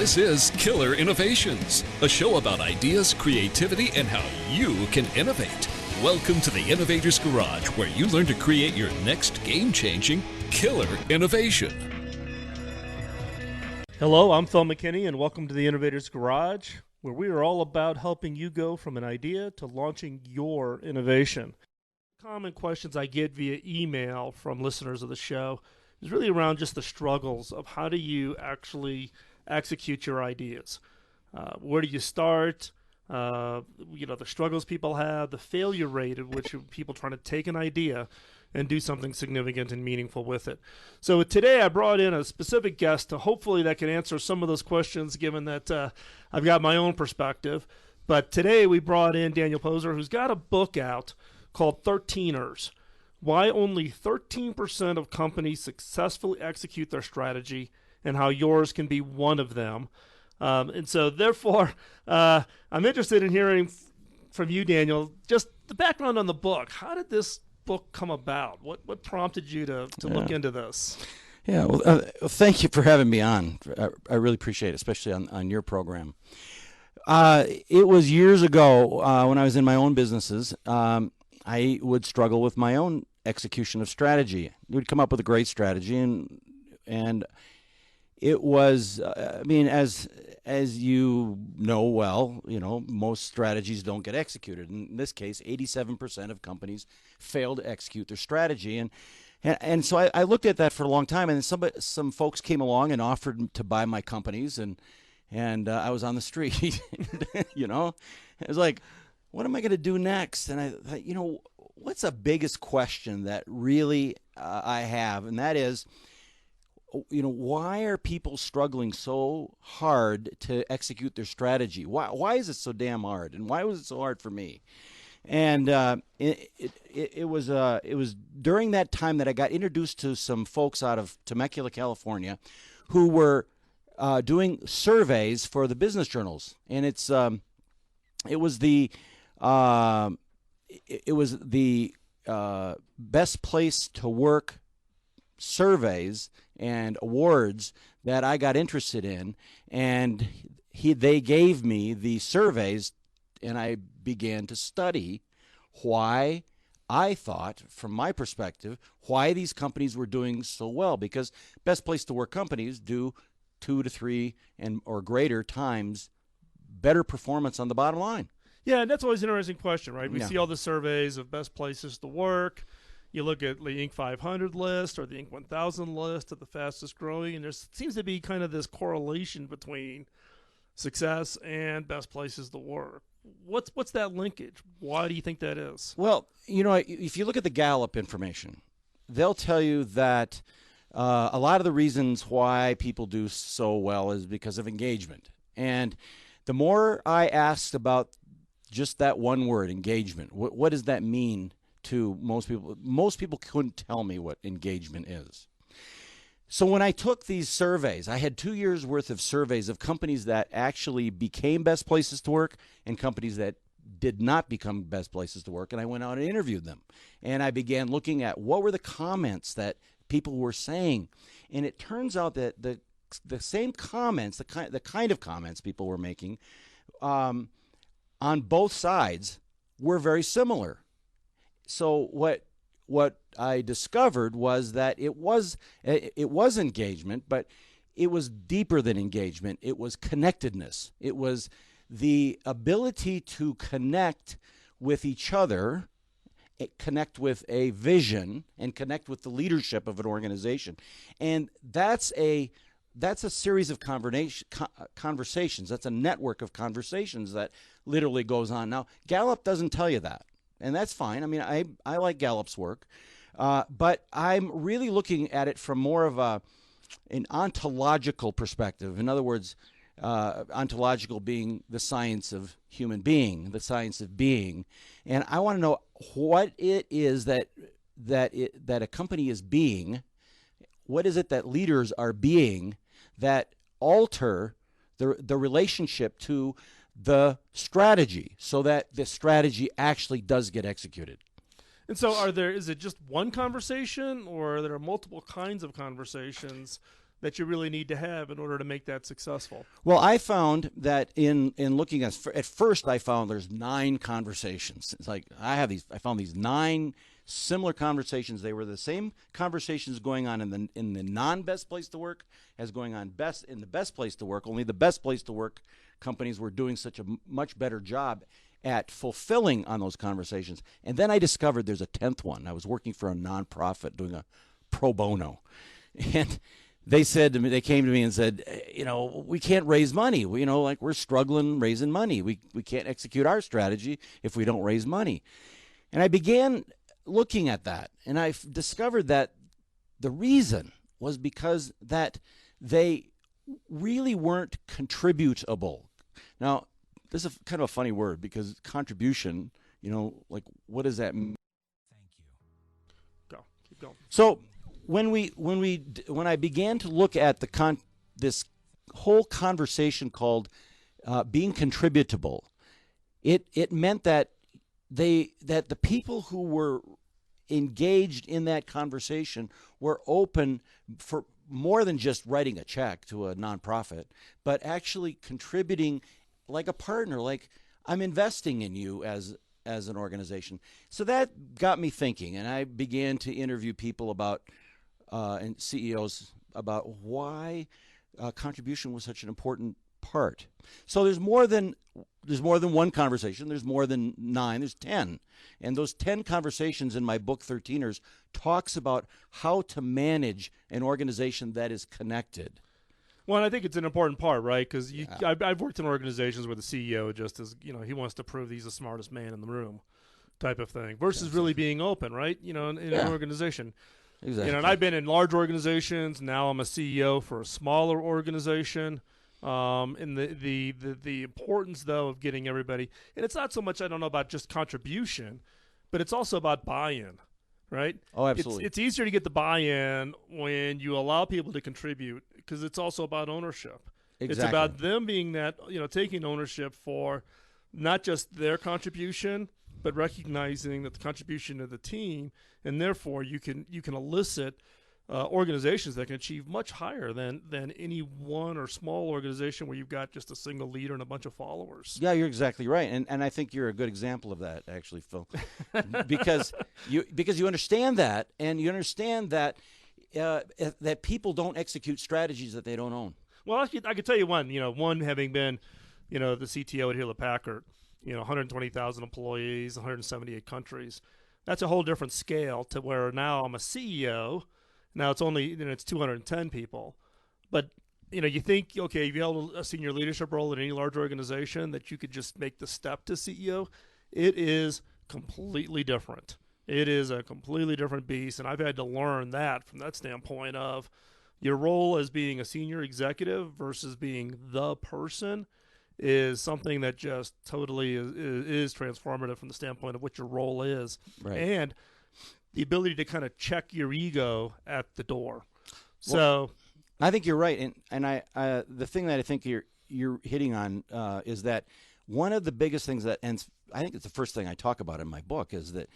This is Killer Innovations, a show about ideas, creativity, and how you can innovate. Welcome to the Innovator's Garage, where you learn to create your next game-changing killer innovation. Hello, I'm Phil McKinney, and welcome to the Innovator's Garage, where we are all about helping you go from an idea to launching your innovation. Common questions I get via email from listeners of the show is really around just the struggles of how do you actually execute your ideas. Where do you start? The struggles people have, the failure rate at which people trying to take an idea and do something significant and meaningful with it. So today I brought in a specific guest to hopefully that can answer some of those questions, given that I've got my own perspective. But today we brought in Daniel Poser, who's got a book out called 13ers. Why only 13% of companies successfully execute their strategy, and how yours can be one of them. And so therefore, I'm interested in hearing from you, Daniel, just the background on the book. How did this book come about? What prompted you to look into this? Yeah, well, thank you for having me on. I really appreciate it, especially on your program. It was years ago when I was in my own businesses. I would struggle with my own execution of strategy. We'd come up with a great strategy, and it was, as you know well, most strategies don't get executed. In this case, 87% of companies fail to execute their strategy, and so I looked at that for a long time. And some folks came along and offered to buy my companies, and I was on the street. It was like, what am I going to do next? And I thought, what's the biggest question that really I have, and that is, why are people struggling so hard to execute their strategy? Why is it so damn hard? And why was it so hard for me? And it was during that time that I got introduced to some folks out of Temecula, California, who were doing surveys for the business journals, and it was the best place to work surveys and awards that I got interested in, and they gave me the surveys, and I began to study why I thought, from my perspective, why these companies were doing so well, because best place to work companies do 2 to 3 or greater times better performance on the bottom line. Yeah, and that's always an interesting question, right? We see all the surveys of best places to work. You look at the Inc. 500 list or the Inc. 1000 list of the fastest growing, and there seems to be kind of this correlation between success and best places to work. What's that linkage? Why do you think that is? Well, if you look at the Gallup information, they'll tell you that a lot of the reasons why people do so well is because of engagement. And the more I asked about just that one word, engagement, what does that mean to most people? Most people couldn't tell me what engagement is. So when I took these surveys, I had 2 years worth of surveys of companies that actually became best places to work and companies that did not become best places to work. And I went out and interviewed them. And I began looking at what were the comments that people were saying. And it turns out that the same comments, the kind of comments people were making on both sides were very similar. So what I discovered was that it was engagement, but it was deeper than engagement. It was connectedness. It was the ability to connect with each other, connect with a vision, and connect with the leadership of an organization. And that's a series of conversations. That's a network of conversations that literally goes on. Now, Gallup doesn't tell you that, and that's fine. I mean, I like Gallup's work, but I'm really looking at it from more of an ontological perspective. In other words, ontological being the science of human being, the science of being, and I want to know what it is that a company is being. What is it that leaders are being that alter the relationship to the strategy so that the strategy actually does get executed? And so is it just one conversation, or are there multiple kinds of conversations that you really need to have in order to make that successful? Well, I found that in looking at first, I found there's 9 conversations. It's like I found these 9 similar conversations. They were the same conversations going on in the non-best place to work as going on in the best place to work. Only the best place to work companies were doing such a much better job at fulfilling on those conversations. And then I discovered there's a 10th one. I was working for a nonprofit doing a pro bono, and they came to me and said, we can't raise money. We're struggling raising money. We can't execute our strategy if we don't raise money. And I began looking at that, and I discovered that the reason was because that they really weren't contributable. Now, this is kind of a funny word because contribution, what does that mean? Thank you. Keep going. So when I began to look at this whole conversation called being contributable, it meant that the people who were engaged in that conversation were open for more than just writing a check to a nonprofit, but actually contributing like a partner, like I'm investing in you as an organization. So that got me thinking, and I began to interview people about and CEOs about why contribution was such an important part. So there's more than one conversation. There's more than 9. There's 10. And those 10 conversations in my book, 13ers, talks about how to manage an organization that is connected. Well, and I think it's an important part, right? Because I've worked in organizations where the CEO just is, he wants to prove he's the smartest man in the room type of thing versus really being open, right? In an organization. Exactly. And I've been in large organizations. Now I'm a CEO for a smaller organization. And the importance, though, of getting everybody, and it's not so much, I don't know, about just contribution, but it's also about buy-in, right? Oh, absolutely. It's easier to get the buy-in when you allow people to contribute because it's also about ownership. Exactly. It's about them being that, taking ownership for not just their contribution, but recognizing that the contribution of the team, and therefore you can elicit organizations that can achieve much higher than any one or small organization where you've got just a single leader and a bunch of followers. Yeah, you're exactly right, and I think you're a good example of that, actually, Phil, because you understand that, and you understand that that people don't execute strategies that they don't own. Well, I could tell you one having been, the CTO at Hewlett Packard, 120,000 employees, 178 countries. That's a whole different scale to where now I'm a CEO. Now it's only, it's 210 people. But, you think, okay, if you held a senior leadership role in any large organization that you could just make the step to CEO, it is completely different. It is a completely different beast. And I've had to learn that from that standpoint of your role as being a senior executive versus being the person is something that just totally is transformative from the standpoint of what your role is. Right. And the ability to kind of check your ego at the door. So I think you're right, and I the thing that I think you're hitting on is that one of the biggest things that, and I think it's the first thing I talk about in my book, is that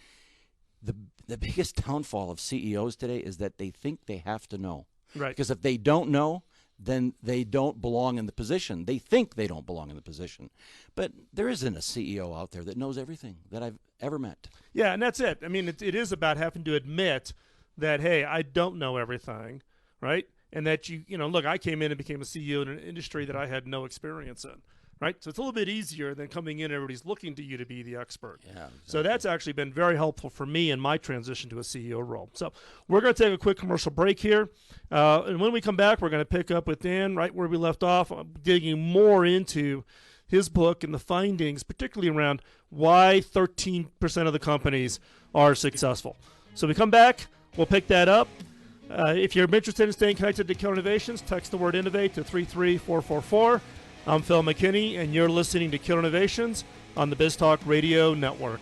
the biggest downfall of CEOs today is that they think they have to know. Right. Because if they don't know, then they don't belong in the position. They think they don't belong in the position. But there isn't a CEO out there that knows everything that I've ever met. Yeah, and that's it. I mean, it is about having to admit that, hey, I don't know everything, right? And that look, I came in and became a CEO in an industry that I had no experience in, right? So it's a little bit easier than coming in, everybody's looking to you to be the expert. Yeah, exactly. So that's actually been very helpful for me in my transition to a CEO role. So we're going to take a quick commercial break here. And when we come back, we're going to pick up with Dan right where we left off, digging more into his book and the findings, particularly around why 13% of the companies are successful. So we come back, we'll pick that up. If you're interested in staying connected to Killer Innovations, text the word INNOVATE to 33444. I'm Phil McKinney, and you're listening to Killer Innovations on the BizTalk Radio Network.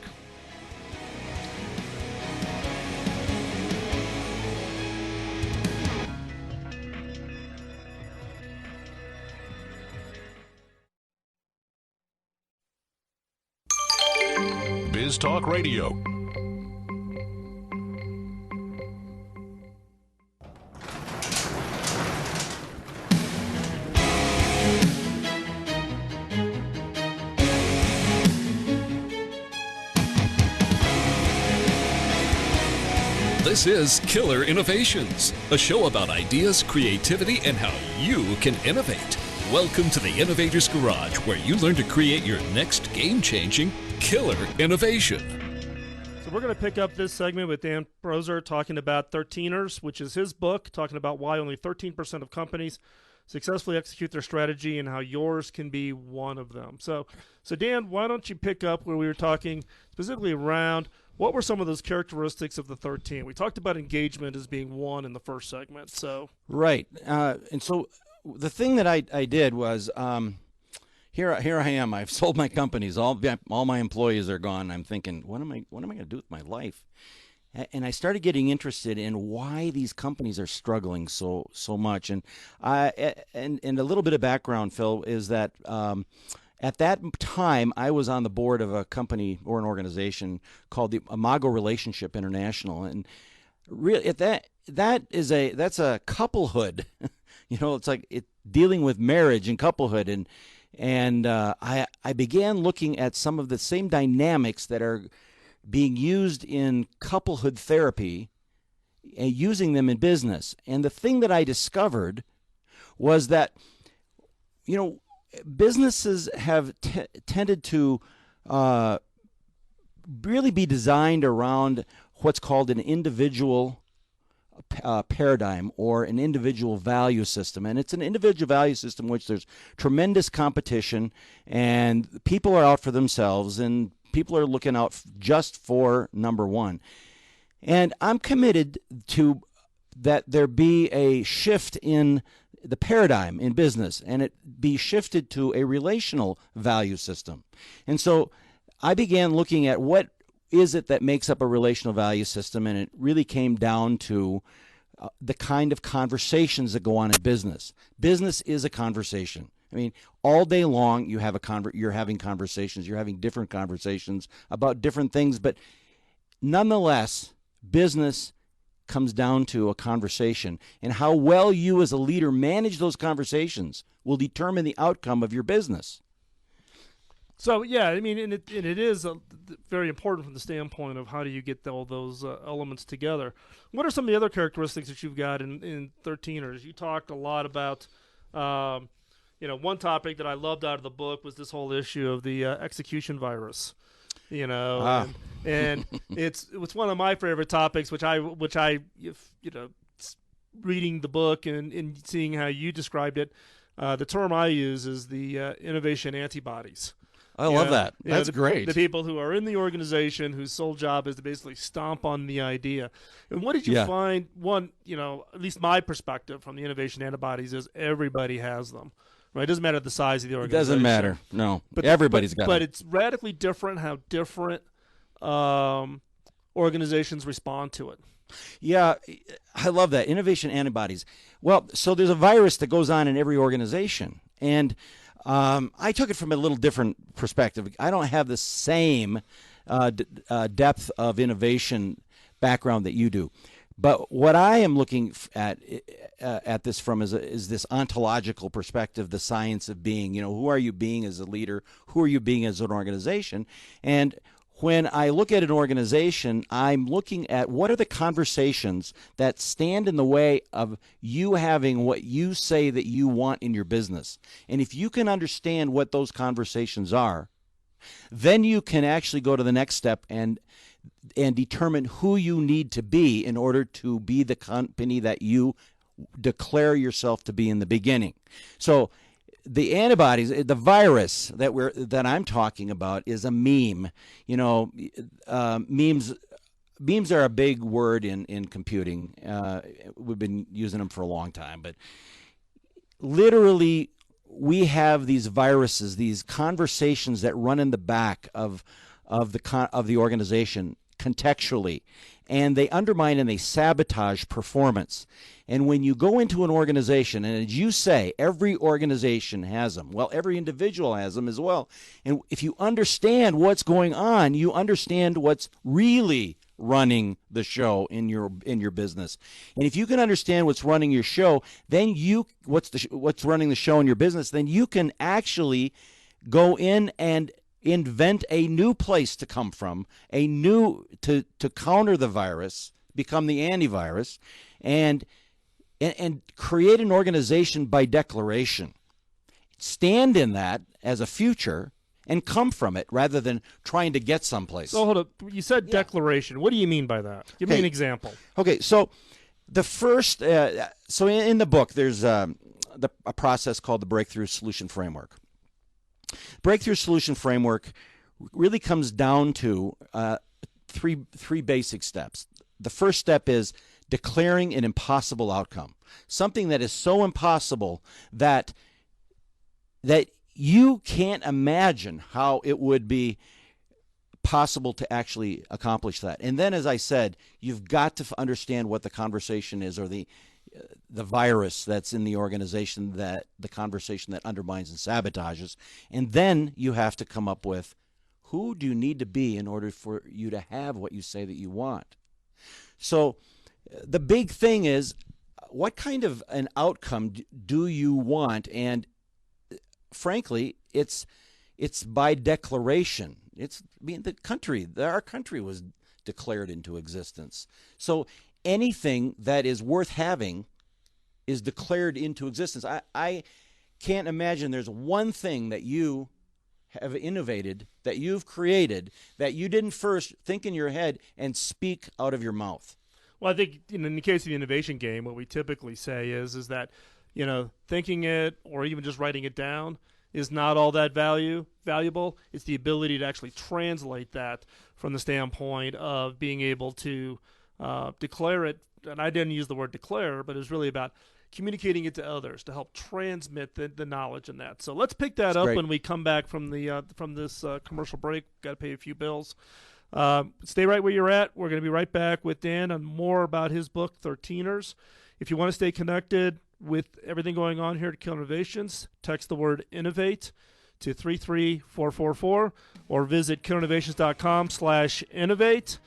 BizTalk Radio. This is Killer Innovations, a show about ideas, creativity, and how you can innovate. Welcome to the Innovator's Garage, where you learn to create your next game-changing killer innovation. So we're going to pick up this segment with Dan Prozer talking about 13ers, which is his book, talking about why only 13% of companies successfully execute their strategy and how yours can be one of them. So Dan, why don't you pick up where we were talking specifically around what were some of those characteristics of the 13? We talked about engagement as being one in the first segment. So Right. And so the thing that I did was here I am. I've sold my companies. All my employees are gone. I'm thinking, what am I going to do with my life? And I started getting interested in why these companies are struggling so much. And and a little bit of background, Phil, is that at that time I was on the board of a company or an organization called the Imago Relationship International, and really that's a couplehood. It's like dealing with marriage and couplehood, and I began looking at some of the same dynamics that are being used in couplehood therapy and using them in business. And the thing that I discovered was that, businesses have tended to really be designed around what's called an individual paradigm or an individual value system. And it's an individual value system in which there's tremendous competition and people are out for themselves and people are looking out just for number one. And I'm committed to that there be a shift in the paradigm in business and it be shifted to a relational value system. And so I began looking at what is it that makes up a relational value system, and it really came down to the kind of conversations that go on in business. Business is a conversation. I mean, all day long you're having conversations, you're having different conversations about different things, but nonetheless, business comes down to a conversation, and how well you as a leader manage those conversations will determine the outcome of your business. So yeah, I mean, and it is very important from the standpoint of how do you get all those elements together. What are some of the other characteristics that you've got in 13ers? You talked a lot about, one topic that I loved out of the book was this whole issue of the execution virus. And it's one of my favorite topics, which I reading the book and seeing how you described it. The term I use is the innovation antibodies. I love that. That's great. The people who are in the organization whose sole job is to basically stomp on the idea. And what did you find? One, at least my perspective from the innovation antibodies is everybody has them. Right? It doesn't matter the size of the organization. It doesn't matter. No. But everybody's got it. But it's radically different how different organizations respond to it. Yeah, I love that. Innovation antibodies. Well, so there's a virus that goes on in every organization. And I took it from a little different perspective. I don't have the same depth of innovation background that you do. But what I am looking at this from is this ontological perspective, the science of being. Who are you being as a leader? Who are you being as an organization? And when I look at an organization, I'm looking at what are the conversations that stand in the way of you having what you say that you want in your business. And if you can understand what those conversations are, then you can actually go to the next step and determine who you need to be in order to be the company that you declare yourself to be in the beginning. So the antibodies, the virus that I'm talking about is a meme. Memes are a big word in computing. We've been using them for a long time, but literally we have these viruses, these conversations that run in the back of the organization contextually, and they undermine and they sabotage performance. And when you go into an organization, and as you say, every organization has them. Well, every individual has them as well. And if you understand what's going on, you understand what's really running the show in your business. And if you can understand what's running your show, then what's running the show in your business, then you can actually go in and invent a new place to come from, to counter the virus become the antivirus, and create an organization by declaration. Stand in that as a future and come from it rather than trying to get someplace. So hold up. You said declaration. What do you mean by that? Give me an example. Okay, so the first, so in the book, there's a process called the Breakthrough Solution Framework. Breakthrough Solution Framework really comes down to three basic steps. The first step is declaring an impossible outcome, something that is so impossible that you can't imagine how it would be possible to actually accomplish that. And then, as I said, you've got to understand what the conversation is, or the virus that's in the organization, that the conversation that undermines and sabotages. And then you have to come up with, who do you need to be in order for you to have what you say that you want? So the big thing is, what kind of an outcome do you want? And frankly, it's by declaration. Our country was declared into existence. So anything that is worth having is declared into existence. I can't imagine there's one thing that you have innovated, that you've created, that you didn't first think in your head and speak out of your mouth. Well, I think in the case of the innovation game, what we typically say is that, thinking it or even just writing it down is not all that valuable. It's the ability to actually translate that from the standpoint of being able to declare it. And I didn't use the word declare, but it was really about communicating it to others to help transmit the knowledge in that. So let's pick that up when we come back from this commercial break. Got to pay a few bills. Stay right where you're at. We're going to be right back with Dan on more about his book, 13ers. If you want to stay connected with everything going on here at Killer Innovations, text the word innovate to 33444 or visit killerinnovations.com/innovate.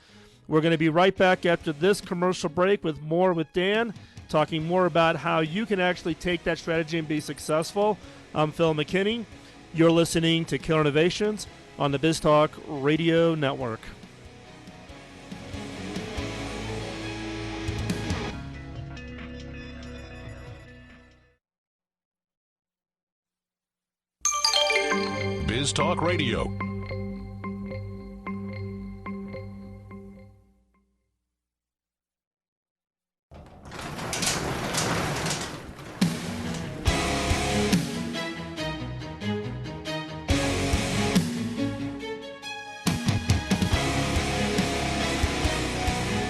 We're going to be right back after this commercial break with more with Dan, talking more about how you can actually take that strategy and be successful. I'm Phil McKinney. You're listening to Killer Innovations on the BizTalk Radio Network. BizTalk Radio.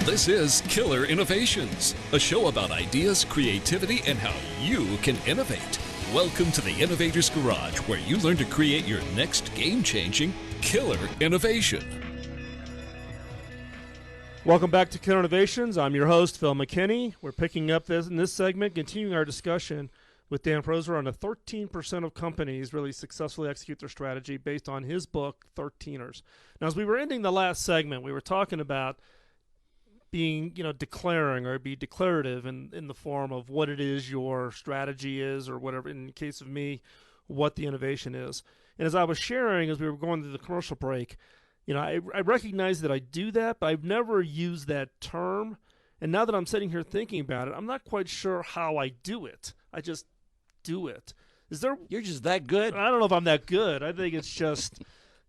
This is Killer Innovations, a show about ideas, creativity, and how you can innovate. Welcome to the Innovator's Garage, where you learn to create your next game-changing killer innovation. Welcome back to Killer Innovations. I'm your host, Phil McKinney. We're picking up in this segment, continuing our discussion with Dan Prosser on the 13% of companies really successfully execute their strategy based on his book, 13ers. Now, as we were ending the last segment, we were talking about being, declaring or be declarative in the form of what it is your strategy is, or whatever, in the case of me, what the innovation is. And as I was sharing, as we were going through the commercial break, I recognize that I do that, but I've never used that term. And now that I'm sitting here thinking about it, I'm not quite sure how I do it. I just do it. You're just that good? I don't know if I'm that good. I think it's just...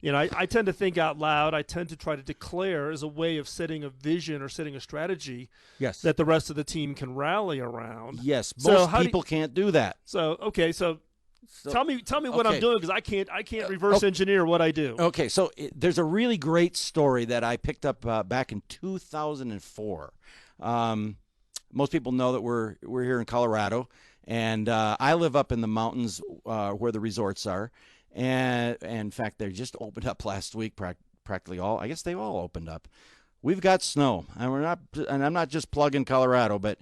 I tend to think out loud. I tend to try to declare as a way of setting a vision or setting a strategy that the rest of the team can rally around. Yes, most people can't do that. So tell me what I'm doing, because I can't reverse engineer what I do. Okay, so there's a really great story that I picked up back in 2004. Most people know that we're here in Colorado, and I live up in the mountains where the resorts are. And in fact, they just opened up last week. Practically all, I guess they all opened up. We've got snow, and I'm not just plugging Colorado, but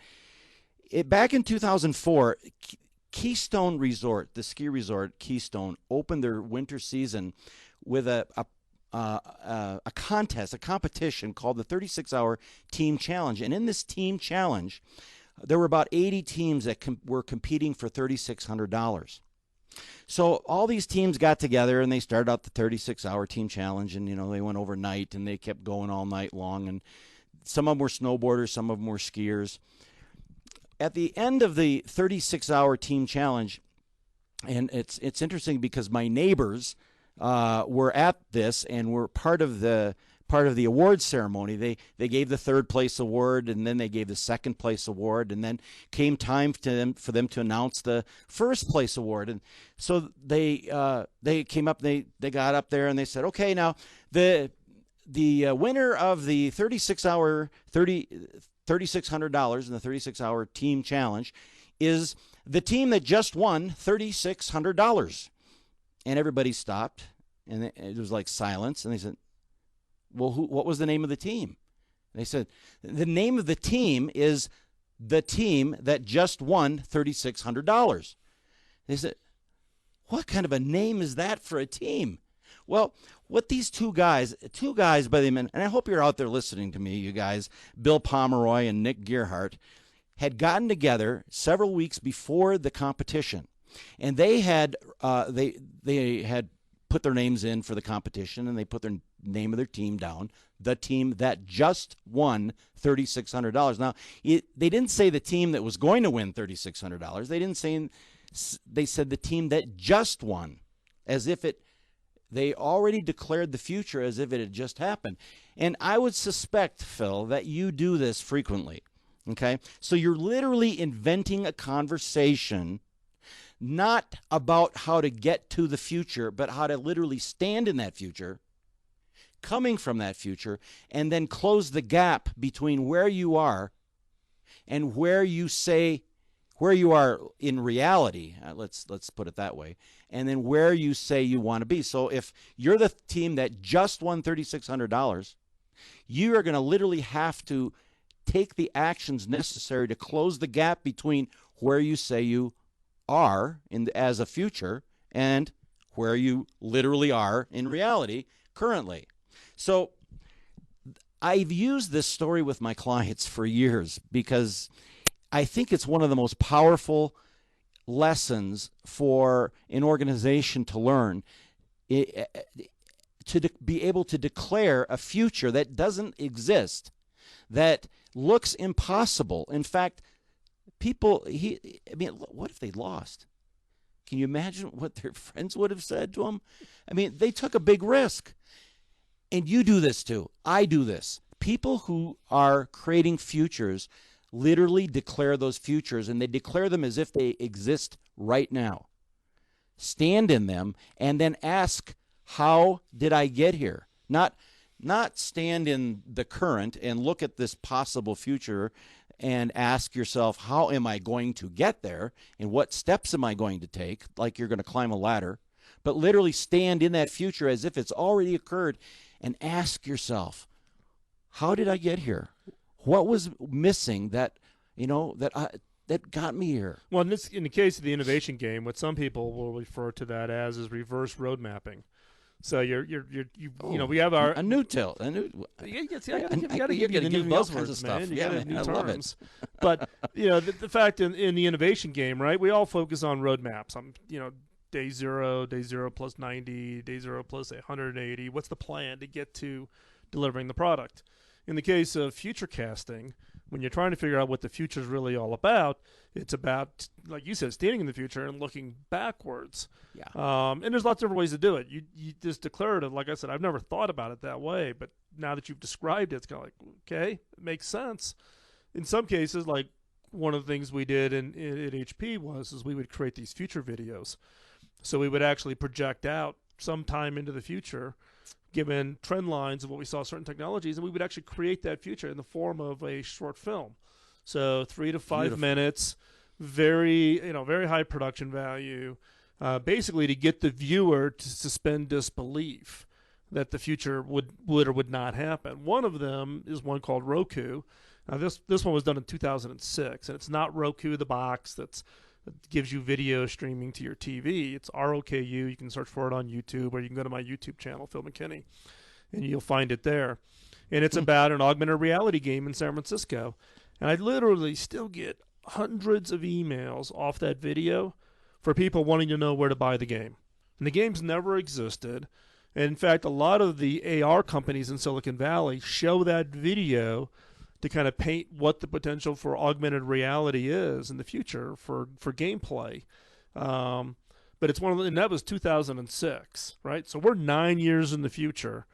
back in 2004, Keystone Resort, the ski resort Keystone, opened their winter season with a contest, a competition called the 36-Hour Team Challenge. And in this Team Challenge, there were about 80 teams that were competing for $3,600. So all these teams got together, and they started out the 36-hour team challenge, and they went overnight, and they kept going all night long. And some of them were snowboarders, some of them were skiers. At the end of the 36-hour team challenge, and it's interesting because my neighbors were at this and were part of the awards ceremony. They gave the third place award, and then they gave the second place award, and then came time for them to announce the first place award. And so they came up, they got up there, and they said, okay, now the winner of the $3,600 in the 36-hour team challenge is the team that just won $3,600. And everybody stopped, and it was like silence, and they said, well, what was the name of the team? And they said, the name of the team is the team that just won $3,600. They said, what kind of a name is that for a team? Well, what these two guys by the name, and I hope you're out there listening to me, you guys, Bill Pomeroy and Nick Gearhart, had gotten together several weeks before the competition, and they had put their names in for the competition, and they put their name of their team down, the team that just won $3,600. Now, they didn't say the team that was going to win $3,600. They didn't say. They said the team that just won, as if they already declared the future as if it had just happened. And I would suspect, Phil, that you do this frequently. Okay? So you're literally inventing a conversation not about how to get to the future, but how to literally stand in that future, coming from that future, and then close the gap between where you are and where you are in reality. Let's put it that way. And then where you say you want to be. So if you're the team that just won $3,600, you are going to literally have to take the actions necessary to close the gap between where you say you are as a future and where you literally are in reality currently. So I've used this story with my clients for years because I think it's one of the most powerful lessons for an organization to learn, to be able to declare a future that doesn't exist, that looks impossible. In fact, what if they lost? Can you imagine what their friends would have said to them? I mean, they took a big risk. And you do this too. I do this. People who are creating futures literally declare those futures, and they declare them as if they exist right now. Stand in them and then ask, how did I get here? Not stand in the current and look at this possible future and ask yourself, how am I going to get there? And what steps am I going to take? Like you're going to climb a ladder. But literally stand in that future as if it's already occurred and ask yourself, how did I get here? What was missing that got me here? Well, in the case of the innovation game, what some people will refer to that as is reverse road mapping. So we have our a new tilt. You got to give you the new buzzwords, man. You got to new terms. But the fact in the innovation game, right? We all focus on roadmaps. Day zero plus 90, day zero plus 180. What's the plan to get to delivering the product? In the case of future casting, when you're trying to figure out what the future is really all about, it's about, like you said, standing in the future and looking backwards. Yeah. And there's lots of different ways to do it. You just declared it. Like I said, I've never thought about it that way, but now that you've described it, it's kind of like, okay, it makes sense. In some cases, like one of the things we did at HP was we would create these future videos. So we would actually project out sometime into the future, given trend lines of what we saw certain technologies, and we would actually create that future in the form of a short film. So 3 to 5 minutes, very high production value, basically to get the viewer to suspend disbelief that the future would or would not happen. One of them is one called Roku. Now this one was done in 2006, and it's not Roku the box that gives you video streaming to your TV. It's ROKU. You can search for it on YouTube, or you can go to my YouTube channel, Phil McKinney, and you'll find it there. And it's about an augmented reality game in San Francisco. And I literally still get hundreds of emails off that video for people wanting to know where to buy the game. And the game's never existed. And in fact, a lot of the AR companies in Silicon Valley show that video to kind of paint what the potential for augmented reality is in the future for gameplay. But it's and that was 2006, right? So we're 9 years in the future,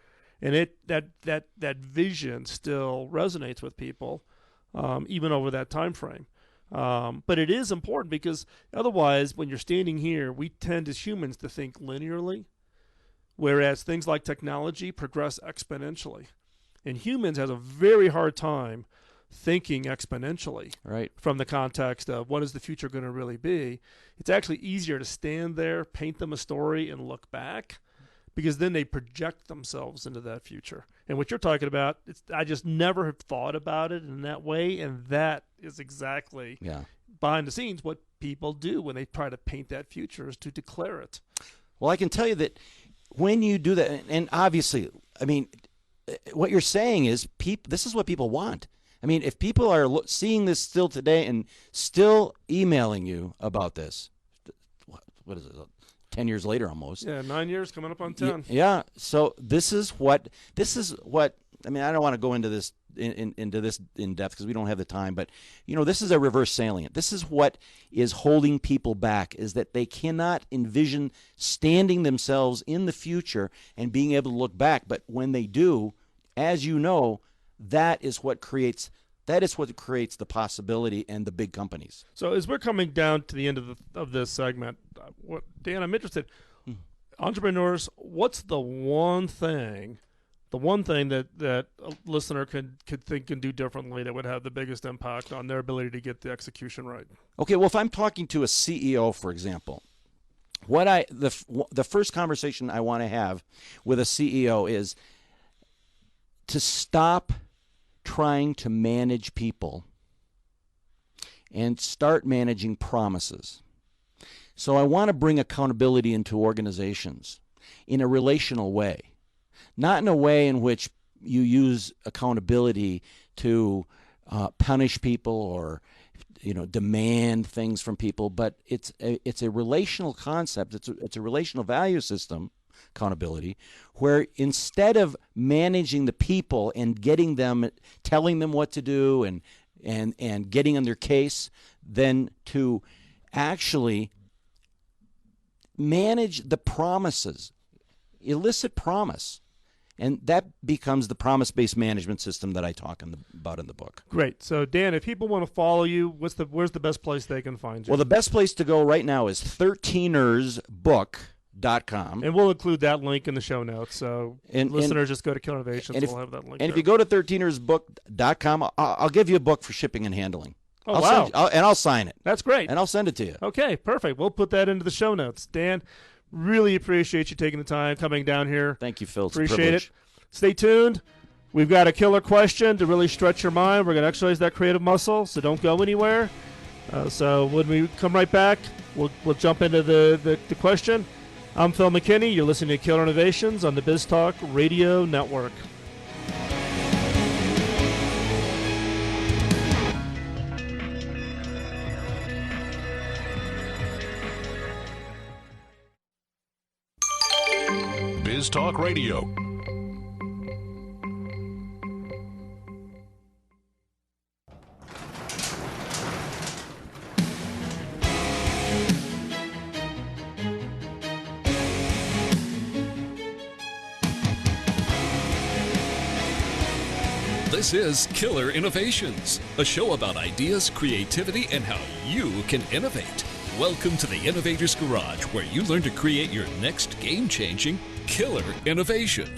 and that vision still resonates with people, even over that time frame. But it is important because otherwise, when you're standing here, we tend as humans to think linearly, whereas things like technology progress exponentially. And humans has a very hard time thinking exponentially, Right. from the context of what is the future going to really be. It's actually easier to stand there, paint them a story, and look back, because then they project themselves into that future. And what you're talking about, I just never have thought about it in that way, and that is exactly behind the scenes what people do when they try to paint that future, is to declare it. Well, I can tell you that when you do that, and obviously, I mean, what you're saying is this is what people want. I mean, if people are seeing this still today and still emailing you about this, what is it, 10 years later almost? Yeah, 9 years, coming up on 10. Yeah. So this is what, I mean, I don't want to go into this into this in depth because we don't have the time, but, this is a reverse salient. This is what is holding people back, is that they cannot envision standing themselves in the future and being able to look back. But when they do, as you know, that is what creates the possibility and the big companies. So as we're coming down to the end of this segment, Dan, I'm interested. Entrepreneurs, what's the one thing that a listener could think can do differently that would have the biggest impact on their ability to get the execution right? Okay, well, if I'm talking to a CEO, for example, the first conversation I want to have with a CEO is to stop trying to manage people and start managing promises. So I want to bring accountability into organizations in a relational way, not in a way in which you use accountability to punish people or demand things from people, but it's a relational concept. It's a relational value system, accountability, where instead of managing the people and telling them what to do and getting on their case, then to actually manage the promises, elicit promise. And that becomes the promise-based management system that I talk about in the book. Great. So, Dan, if people want to follow you, where's the best place they can find you? Well, the best place to go right now is 13ersbook.com. And we'll include that link in the show notes. So listeners just go to Killer Innovations. We'll have that link. And if you go to 13ersbook.com, I'll give you a book for shipping and handling. Oh, wow. I'll sign it. That's great. And I'll send it to you. Okay, perfect. We'll put that into the show notes. Dan, really appreciate you taking the time, coming down here. Thank you, Phil. It's appreciate it. Stay tuned. We've got a killer question to really stretch your mind. We're going to exercise that creative muscle, so don't go anywhere. So when we come right back, we'll jump into the question. I'm Phil McKinney. You're listening to Killer Innovations on the BizTalk Radio Network. BizTalk Radio. This is Killer Innovations, a show about ideas, creativity, and how you can innovate. Welcome to the Innovator's Garage, where you learn to create your next game-changing killer innovation.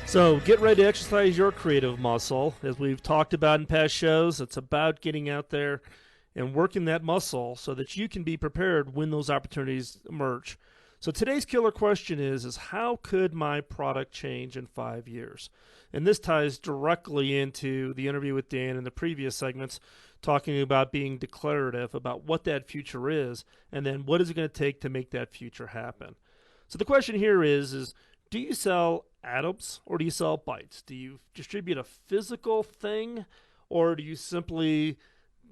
So get ready to exercise your creative muscle. As we've talked about in past shows, it's about getting out there and working that muscle so that you can be prepared when those opportunities emerge. So today's killer question is how could my product change in 5 years? And this ties directly into the interview with Dan in the previous segments, talking about being declarative about what that future is, and then what is it going to take to make that future happen. So the question here is do you sell atoms or do you sell bytes? Do you distribute a physical thing, or do you simply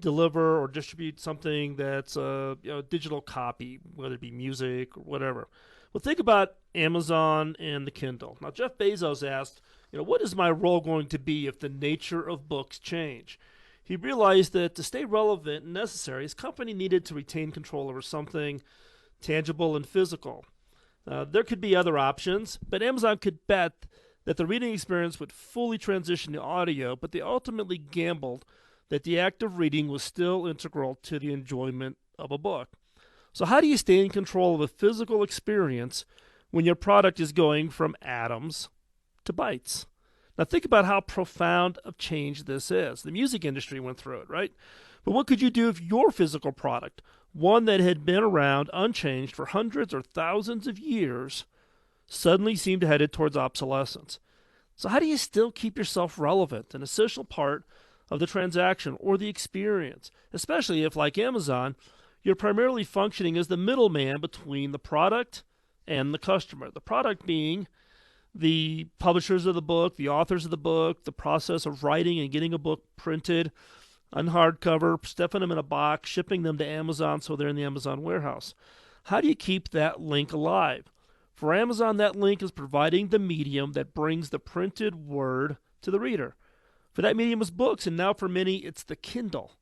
deliver or distribute something that's a digital copy, whether it be music or whatever? Well, think about Amazon and the Kindle. Now, Jeff Bezos asked, What is my role going to be if the nature of books change? He realized that to stay relevant and necessary, his company needed to retain control over something tangible and physical. There could be other options, but Amazon could bet that the reading experience would fully transition to audio, but they ultimately gambled that the act of reading was still integral to the enjoyment of a book. So how do you stay in control of a physical experience when your product is going from atoms to bytes? Now think about how profound of change this is. The music industry went through it, right? But what could you do if your physical product, one that had been around unchanged for hundreds or thousands of years, suddenly seemed headed towards obsolescence? So how do you still keep yourself relevant, an essential part of the transaction or the experience, especially if, like Amazon, you're primarily functioning as the middleman between the product and the customer? The product being the publishers of the book, the authors of the book, the process of writing and getting a book printed on hardcover, stuffing them in a box, shipping them to Amazon so they're in the Amazon warehouse. How do you keep that link alive? For Amazon, that link is providing the medium that brings the printed word to the reader. For that medium is books, and now for many, it's the Kindle.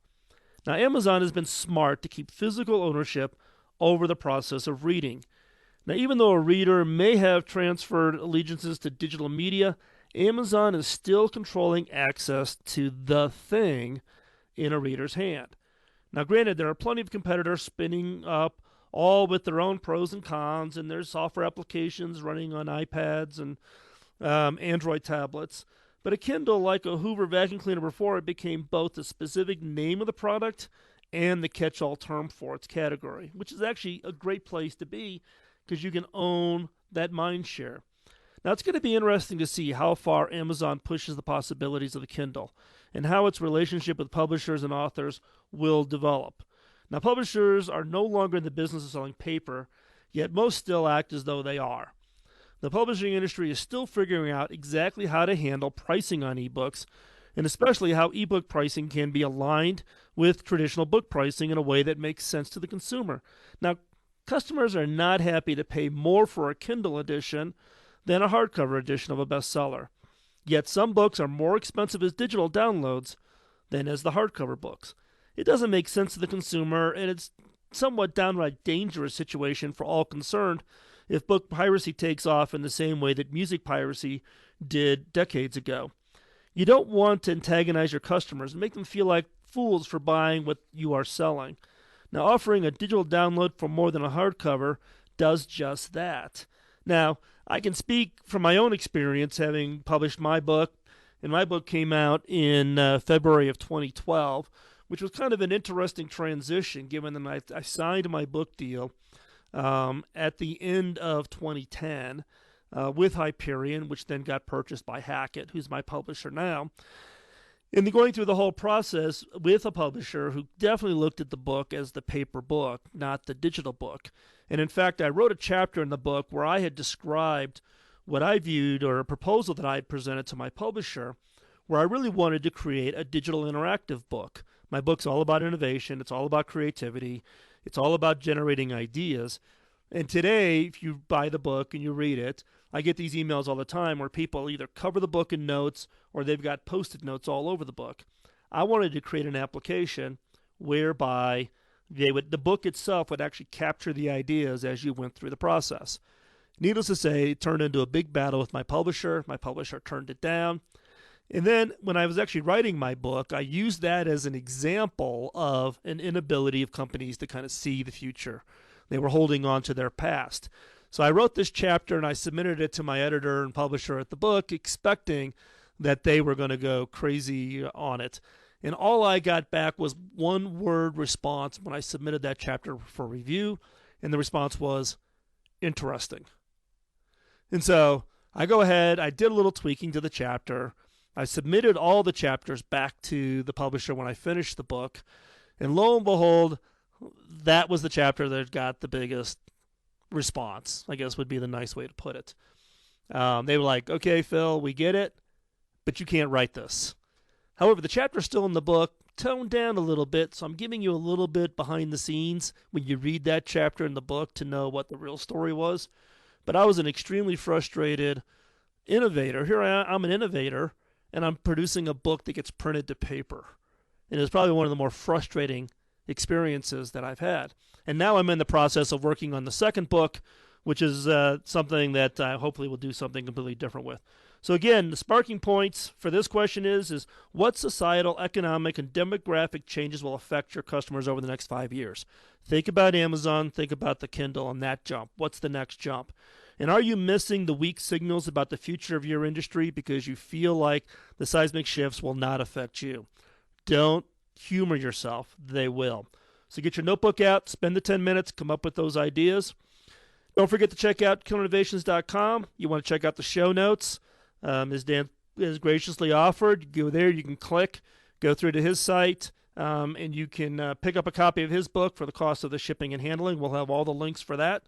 Now, Amazon has been smart to keep physical ownership over the process of reading. Now, even though a reader may have transferred allegiances to digital media, Amazon is still controlling access to the thing in a reader's hand. Now, granted, there are plenty of competitors spinning up, all with their own pros and cons, and there's software applications running on iPads and Android tablets. But a Kindle, like a Hoover vacuum cleaner before, it became both the specific name of the product and the catch-all term for its category, which is actually a great place to be because you can own that mind share. Now, it's going to be interesting to see how far Amazon pushes the possibilities of the Kindle and how its relationship with publishers and authors will develop. Now, publishers are no longer in the business of selling paper, yet most still act as though they are. The publishing industry is still figuring out exactly how to handle pricing on ebooks, and especially how ebook pricing can be aligned with traditional book pricing in a way that makes sense to the consumer. Now, customers are not happy to pay more for a Kindle edition than a hardcover edition of a bestseller. Yet some books are more expensive as digital downloads than as the hardcover books. It doesn't make sense to the consumer, and it's somewhat downright dangerous situation for all concerned if book piracy takes off in the same way that music piracy did decades ago. You don't want to antagonize your customers and make them feel like fools for buying what you are selling. Now, offering a digital download for more than a hardcover does just that. Now, I can speak from my own experience having published my book, and my book came out in February of 2012, which was kind of an interesting transition given that I signed my book deal at the end of 2010 with Hyperion, which then got purchased by Hackett, who's my publisher now. And going through the whole process with a publisher who definitely looked at the book as the paper book, not the digital book. And in fact, I wrote a chapter in the book where I had described what I viewed, or a proposal that I had presented to my publisher, where I really wanted to create a digital interactive book. My book's all about innovation. It's all about creativity. It's all about generating ideas. And today, if you buy the book and you read it, I get these emails all the time where people either cover the book in notes or they've got post-it notes all over the book. I wanted to create an application whereby the book itself would actually capture the ideas as you went through the process. Needless to say, it turned into a big battle with my publisher. My publisher turned it down. And then when I was actually writing my book, I used that as an example of an inability of companies to kind of see the future. They were holding on to their past. So I wrote this chapter and I submitted it to my editor and publisher at the book, expecting that they were going to go crazy on it. And all I got back was one word response when I submitted that chapter for review. And the response was, interesting. And so I go ahead, I did a little tweaking to the chapter. I submitted all the chapters back to the publisher when I finished the book. And lo and behold, that was the chapter that got the biggest response, I guess would be the nice way to put it. They were like, okay, Phil, we get it, but you can't write this. However, the chapter's still in the book, toned down a little bit, so I'm giving you a little bit behind the scenes when you read that chapter in the book to know what the real story was. But I was an extremely frustrated innovator, here I'm an innovator, and I'm producing a book that gets printed to paper. And it's probably one of the more frustrating experiences that I've had. And now I'm in the process of working on the second book, which is something that I hopefully will do something completely different with. So again, the sparking points for this question is what societal, economic, and demographic changes will affect your customers over the next 5 years? Think about Amazon, think about the Kindle and that jump. What's the next jump? And are you missing the weak signals about the future of your industry because you feel like the seismic shifts will not affect you? Don't humor yourself. They will. So get your notebook out, spend the 10 minutes, come up with those ideas. Don't forget to check out killerinnovations.com. You want to check out the show notes. As Dan has graciously offered, go there, you can click, go through to his site, and you can pick up a copy of his book for the cost of the shipping and handling. We'll have all the links for that.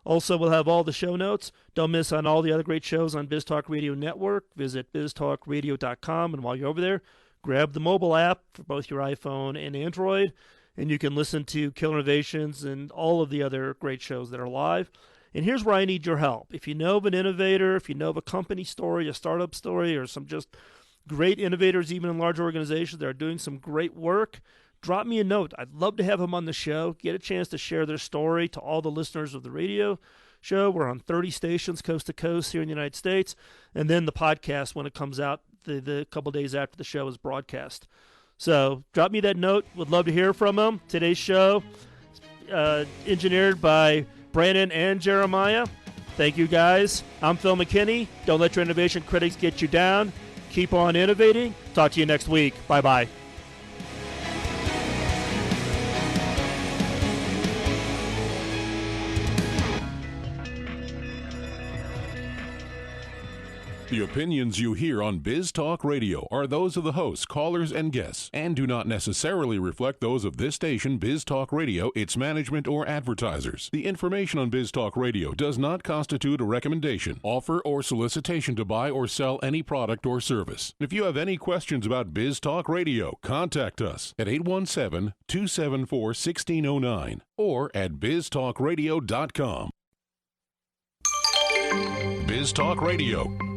Also, we'll have all the show notes. Don't miss on all the other great shows on BizTalk Radio Network. Visit biztalkradio.com, and while you're over there, grab the mobile app for both your iPhone and Android, and you can listen to Killer Innovations and all of the other great shows that are live. And here's where I need your help. If you know of an innovator, if you know of a company story, a startup story, or some just great innovators, even in large organizations that are doing some great work, drop me a note. I'd love to have them on the show, get a chance to share their story to all the listeners of the radio show. We're on 30 stations coast to coast here in the United States, and then the podcast when it comes out the couple days after the show is broadcast. So drop me that note. Would love to hear from them. Today's show engineered by Brandon and Jeremiah. Thank you, guys. I'm Phil McKinney. Don't let your innovation critics get you down. Keep on innovating. Talk to you next week. Bye-bye. The opinions you hear on Biz Talk Radio are those of the hosts, callers, and guests, and do not necessarily reflect those of this station, Biz Talk Radio, its management, or advertisers. The information on Biz Talk Radio does not constitute a recommendation, offer, or solicitation to buy or sell any product or service. If you have any questions about Biz Talk Radio, contact us at 817-274-1609 or at biztalkradio.com. Biz Talk Radio.